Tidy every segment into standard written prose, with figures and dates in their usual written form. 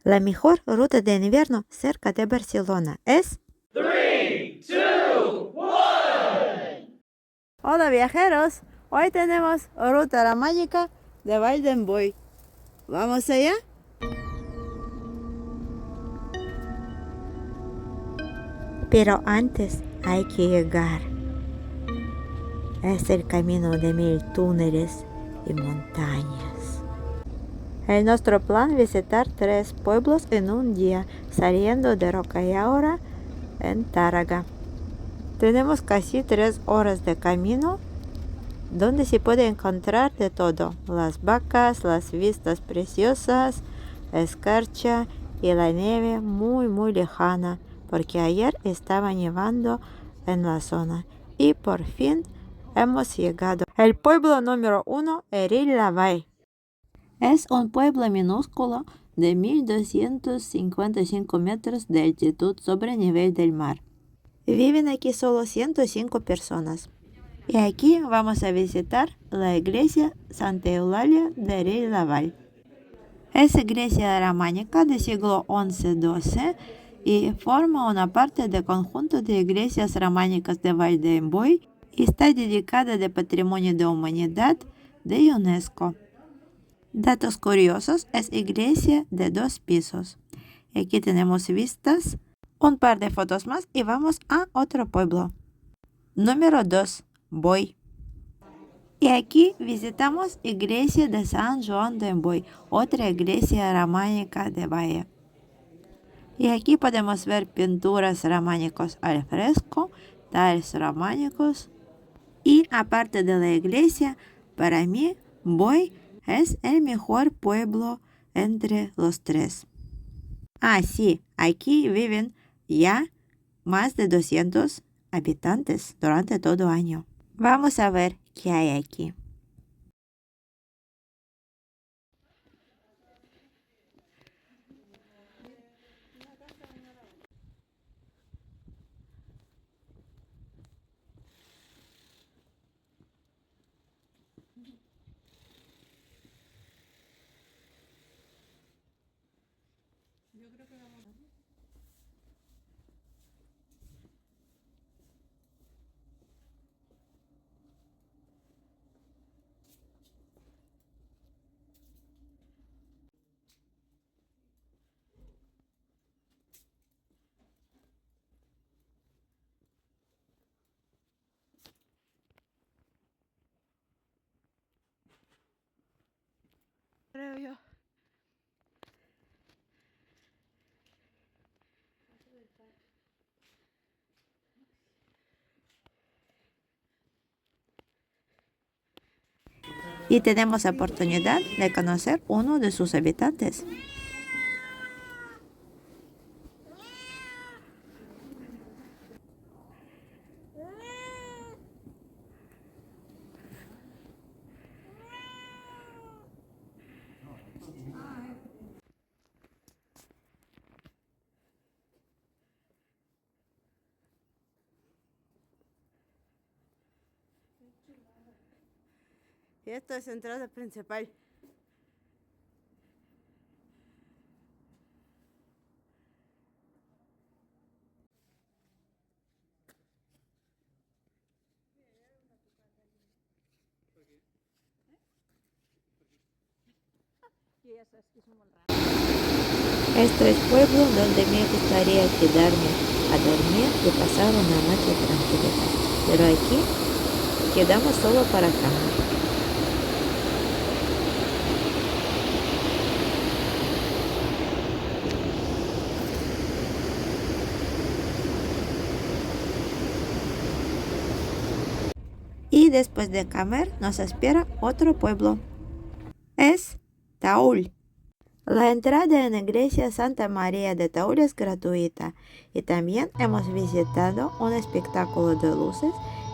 La mejor ruta de invierno cerca de Barcelona es... 3, 2, 1. Hola viajeros, hoy tenemos ruta ramánica de Vall d'en Boí. ¿Vamos allá? Pero antes hay que llegar. Es el camino de 1000 túneles y montañas. Es nuestro plan visitar 3 pueblos en un día, saliendo de Rocallaura en Tárrega. Tenemos casi 3 horas de camino, donde se puede encontrar de todo: las vacas, las vistas preciosas, escarcha y la nieve muy lejana, porque ayer estaba nevando en la zona. Y por fin hemos llegado. El pueblo número 1, Eril-la-Vall. Es un pueblo minúsculo de 1255 metros de altitud sobre nivel del mar. Viven aquí solo 105 personas. Y aquí vamos a visitar la iglesia Santa Eulalia de Eril-la-Vall. Es iglesia románica del siglo XI-XII y forma una parte del conjunto de iglesias románicas de Vall d'en Boí y está dedicada de Patrimonio de Humanidad de UNESCO. Datos curiosos: es iglesia de 2 pisos. Aquí tenemos vistas, un par de fotos más y vamos a otro pueblo. Número 2, Boí. Y aquí visitamos iglesia de San Joan d'en Boí, otra iglesia románica de Bahía. Y aquí podemos ver pinturas románicas al fresco, talles románicos. Y aparte de la iglesia, para mí, Boí es el mejor pueblo entre los 3. Ah, sí, aquí viven ya más de 200 habitantes durante todo año. Vamos a ver qué hay aquí. Creo yo. Y tenemos la oportunidad de conocer uno de sus habitantes. Y esta es la entrada principal. Este es el pueblo donde me gustaría quedarme a dormir y pasar una noche tranquila. Pero aquí quedamos solo para cama. Y después de comer nos espera otro pueblo. Es Taúl. La entrada en la iglesia Santa María de Taúl es gratuita y también hemos visitado un espectáculo de luces,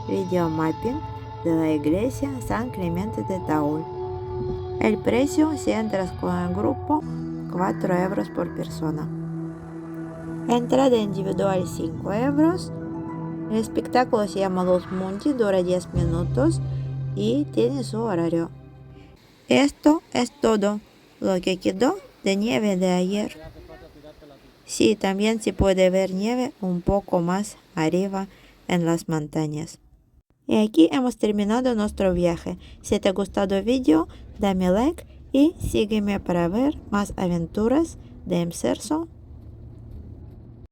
video mapping de la iglesia San Clemente de Taúl. El precio, si entras con el grupo, 4 euros por persona. Entrada individual 5 euros. El espectáculo se llama Los Monti, dura 10 minutos y tiene su horario. Esto es todo lo que quedó de nieve de ayer. Sí, también se puede ver nieve un poco más arriba en las montañas. Y aquí hemos terminado nuestro viaje. Si te ha gustado el vídeo, dame like y sígueme para ver más aventuras de Mcerso